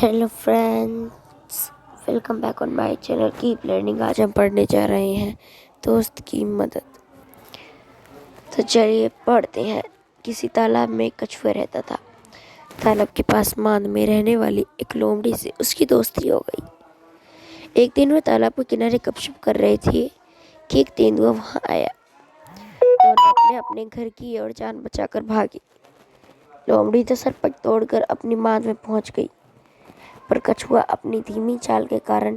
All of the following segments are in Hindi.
Hello friends, welcome back on my channel keep learning. आज हम पढ़ने जा रहे हैं दोस्त की मदद। तो चलिए पढ़ते हैं। किसी तालाब में एक कछुआ रहता था। तालाब के पास मांद में रहने वाली एक लोमड़ी से उसकी दोस्ती हो गई। एक दिन वे तालाब के किनारे गपशप कर रहे थे कि एक तेंदुआ वहां आया। दोनों अपने अपने घर की ओर जान बचाकर भागे। लोमड़ी तो सरपट तोड़कर अपनी मांद में पहुंच गई, पर कछुआ अपनी धीमी चाल के कारण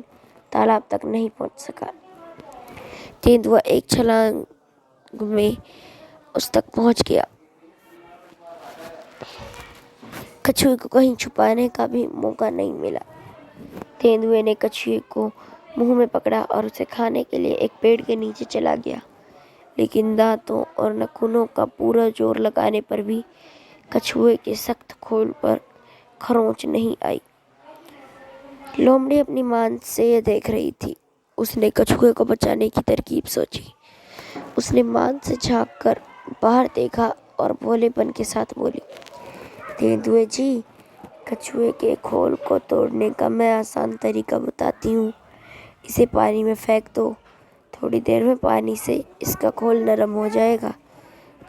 तालाब तक नहीं पहुंच सका। तेंदुआ एक छलांग में उस तक पहुंच गया। कछुए को कहीं छुपाने का भी मौका नहीं मिला। तेंदुए ने कछुए को मुंह में पकड़ा और उसे खाने के लिए एक पेड़ के नीचे चला गया, लेकिन दांतों और नाखूनों का पूरा जोर लगाने पर भी कछुए के सख्त खोल पर खरोंच नहीं आई। लोमड़ी अपनी मान से यह देख रही थी। उसने कछुए को बचाने की तरकीब सोची। उसने मान से झांक कर बाहर देखा और भोलेपन के साथ बोली, तेंदुए जी, कछुए के खोल को तोड़ने का मैं आसान तरीका बताती हूँ। इसे पानी में फेंक दो। थोड़ी देर में पानी से इसका खोल नरम हो जाएगा।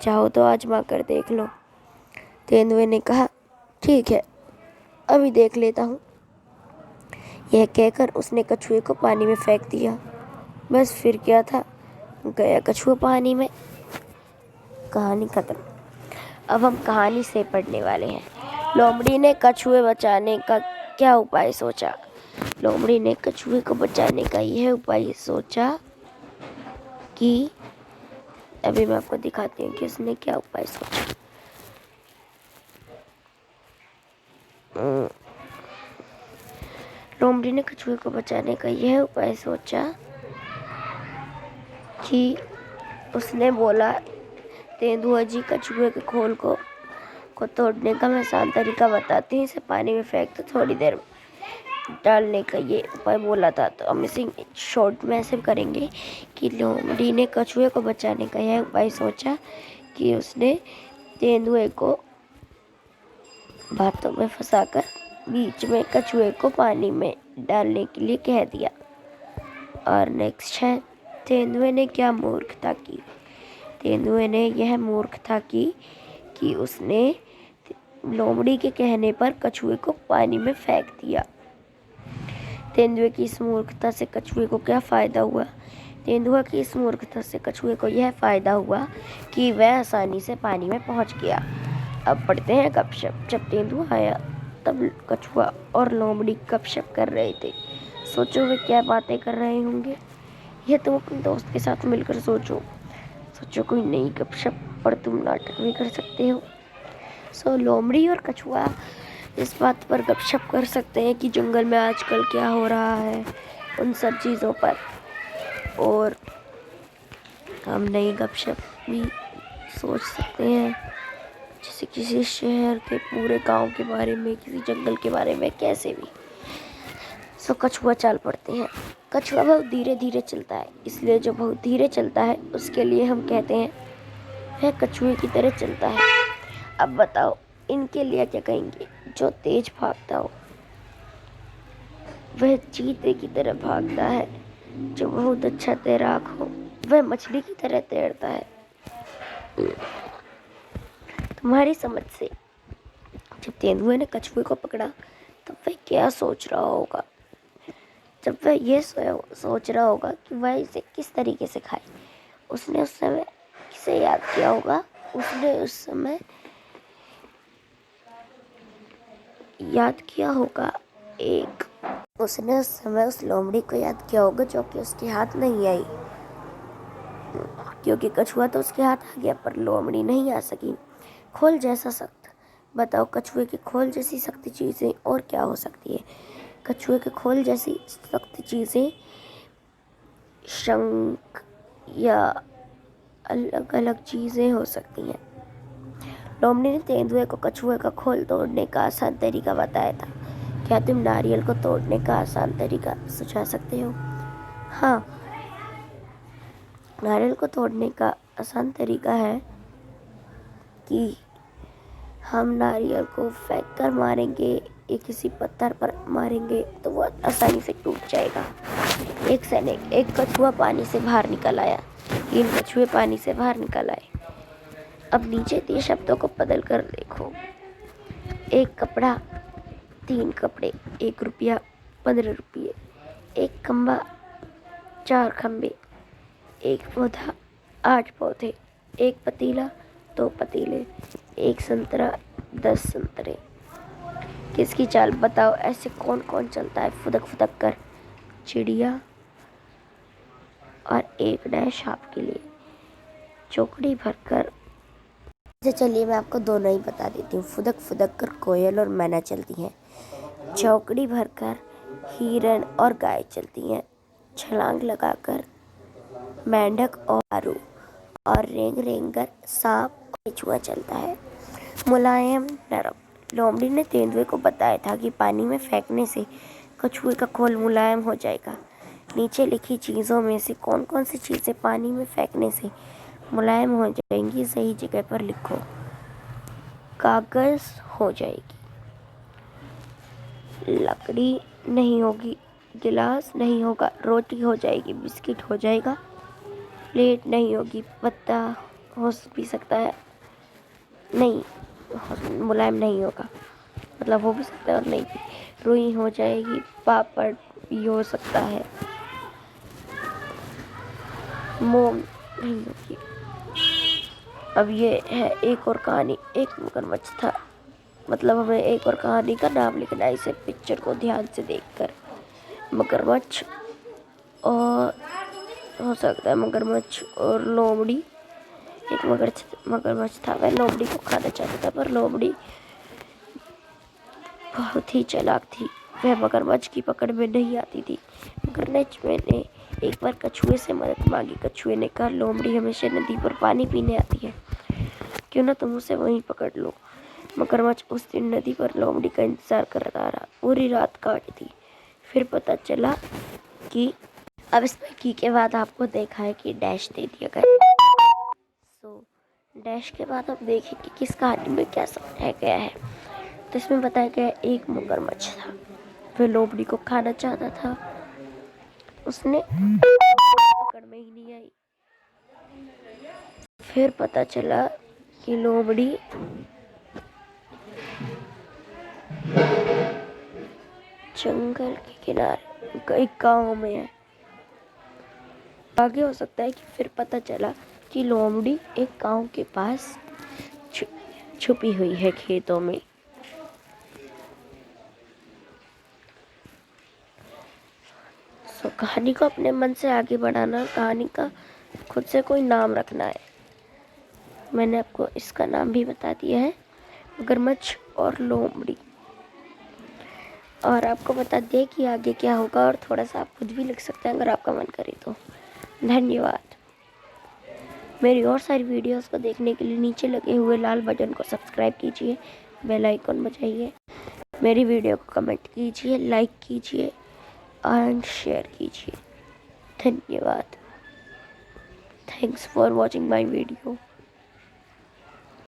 चाहो तो आजमा कर देख लो। तेंदुए ने कहा, ठीक है, अभी देख लेता हूँ। यह कहकर उसने कछुए को पानी में फेंक दिया। बस फिर क्या था, गया कछुआ पानी में। कहानी खत्म। अब हम कहानी से पढ़ने वाले हैं। लोमड़ी ने कछुए बचाने का क्या उपाय सोचा। लोमड़ी ने कछुए को बचाने का यह उपाय सोचा कि अभी मैं आपको दिखाती हूँ कि उसने क्या उपाय सोचा। लोमड़ी ने कछुए को बचाने का यह उपाय सोचा कि उसने बोला, तेंदुआ जी, कछुए के खोल को तोड़ने का मैं आसान तरीका बताती हूँ। इसे पानी में फेंक दो, थोड़ी देर डालने का ये उपाय बोला था। तो हम इसे शॉर्ट में ऐसे करेंगे कि लोमड़ी ने कछुए को बचाने का यह उपाय सोचा कि उसने तेंदुए को बातों में फंसाकर बीच में कछुए को पानी में डालने के लिए कह दिया। और नेक्स्ट है, तेंदुए ने क्या मूर्खता की। तेंदुए ने यह मूर्खता की कि उसने लोमड़ी के कहने पर कछुए को पानी में फेंक दिया। तेंदुए की इस मूर्खता से कछुए को क्या फ़ायदा हुआ। तेंदुआ की इस मूर्खता से कछुए को यह फ़ायदा हुआ कि वह आसानी से पानी में पहुंच गया। अब पढ़ते हैं गपशप। जब तेंदुआ आया तब कछुआ और लोमड़ी गपशप कर रहे थे। सोचो वे क्या बातें कर रहे होंगे। यह तुम अपने दोस्त के साथ मिलकर सोचो कोई नई गपशप, और तुम नाटक भी कर सकते हो। लोमड़ी और कछुआ इस बात पर गपशप कर सकते हैं कि जंगल में आजकल क्या हो रहा है, उन सब चीज़ों पर। और हम नई गपशप भी सोच सकते हैं, जैसे किसी शहर के पूरे गांव के बारे में, किसी जंगल के बारे में, कैसे भी। कछुआ चाल पड़ते हैं। कछुआ बहुत धीरे धीरे चलता है, इसलिए जो बहुत धीरे चलता है उसके लिए हम कहते हैं वह कछुए की तरह चलता है। अब बताओ इनके लिए क्या कहेंगे। जो तेज भागता हो वह चीते की तरह भागता है। जो बहुत अच्छा तैराक हो वह मछली की तरह तैरता है। तुम्हारी समझ से जब तेंदुए ने कछुए को पकड़ा तब वह क्या सोच रहा होगा। जब वह ये सोच रहा होगा कि वह इसे किस तरीके से खाए। उसने उस समय किसे याद किया होगा। उसने उस समय याद किया होगा उसने उस समय उस लोमड़ी को याद किया होगा जो कि उसके हाथ नहीं आई, क्योंकि कछुआ तो उसके हाथ आ गया पर लोमड़ी नहीं आ सकी। खोल जैसा सख्त। बताओ कछुए के खोल जैसी सख्त चीज़ें और क्या हो सकती है। कछुए के खोल जैसी सख्त चीज़ें शंख या अलग अलग चीज़ें हो सकती हैं। लोमड़ी ने तेंदुए को कछुए का खोल तोड़ने का आसान तरीका बताया था। क्या तुम नारियल को तोड़ने का आसान तरीका सुझा सकते हो। हाँ, नारियल को तोड़ने का आसान तरीका है कि हम नारियल को फेंक कर मारेंगे ये किसी पत्थर पर मारेंगे तो वो आसानी से टूट जाएगा। एक सैनिक एक कछुआ पानी से बाहर निकल आया। 3 कछुए पानी से बाहर निकल आए। अब नीचे दिए शब्दों को बदल कर देखो। 1 कपड़ा, 3 कपड़े, 1 रुपया, 15 रुपये, 1 खंबा, 4 खंबे, 1 पौधा, 8 पौधे, 1 पतीला, 2 पतीले, 1 संतरा, 10 संतरे। किसकी चाल बताओ? ऐसे कौन कौन चलता है फुदक फुदक कर? चिड़िया। और एक डैश आपके लिए, चौकड़ी भरकर। अच्छा चलिए मैं आपको दोनों ही बता देती हूँ। फुदक फुदक कर कोयल और मैना चलती हैं। चौकड़ी भरकर हिरन और गाय चलती हैं। छलांग लगाकर मेंढक और आरू, और रेंग रेंग कर सांप और केचुआ चलता है। मुलायम नरम। लोमड़ी ने तेंदुए को बताया था कि पानी में फेंकने से कछुए का खोल मुलायम हो जाएगा। नीचे लिखी चीज़ों में से कौन कौन सी चीज़ें पानी में फेंकने से मुलायम हो जाएंगी? सही जगह पर लिखो। कागज़ हो जाएगी, लकड़ी नहीं होगी, गिलास नहीं होगा, रोटी हो जाएगी, बिस्किट हो जाएगा, प्लेट नहीं होगी, पत्ता हो भी सकता है, नहीं मुलायम नहीं होगा, मतलब हो भी सकता है और नहीं भी। रुई हो जाएगी, पापड़ भी हो सकता है, मोम नहीं होगी। अब ये है एक और कहानी। एक मगरमच्छ था, मतलब हमें एक और कहानी का नाम लिखना है इसे पिक्चर को ध्यान से देखकर। मगरमच्छ और हो सकता है मगरमच्छ और लोमड़ी। एक मगरमच्छ था, वह लोमड़ी को खाना चाहता था, पर लोमड़ी बहुत ही चालाक थी। वह मगरमच्छ की पकड़ में नहीं आती थी। मगरमच्छ ने एक बार कछुए से मदद मांगी। कछुए ने कहा, लोमड़ी हमेशा नदी पर पानी पीने आती है, क्यों ना तुम उसे वहीं पकड़ लो। मगरमच्छ उस दिन नदी पर लोमड़ी का इंतजार करता रहा। पूरी रात काटी थी। फिर पता चला कि अब इसमें की के बाद आपको देखा है कि डैश दे दिया गया। सो डैश के बाद अब देखें कि किस कहानी में क्या समझाया गया है। तो इसमें बताया गया एक मगरमच्छ था, वह लोमड़ी को खाना चाहता था, उसने पकड़ में ही नहीं आई। फिर पता चला कि लोमड़ी जंगल के किनारे एक गांव में है। आगे हो सकता है कि फिर पता चला कि लोमड़ी एक गांव के पास छुपी हुई है खेतों में। सो कहानी को अपने मन से आगे बढ़ाना, कहानी का खुद से कोई नाम रखना है। मैंने आपको इसका नाम भी बता दिया है, मगरमच्छ और लोमड़ी। और आपको बता दिया कि आगे क्या होगा, और थोड़ा सा आप खुद भी लिख सकते हैं अगर आपका मन करे तो। धन्यवाद। मेरी और सारी वीडियोस को देखने के लिए नीचे लगे हुए लाल बटन को सब्सक्राइब कीजिए, बेल आइकन बजाइए, मेरी वीडियो को कमेंट कीजिए, लाइक कीजिए एंड शेयर कीजिए। धन्यवाद। Thanks for watching my video.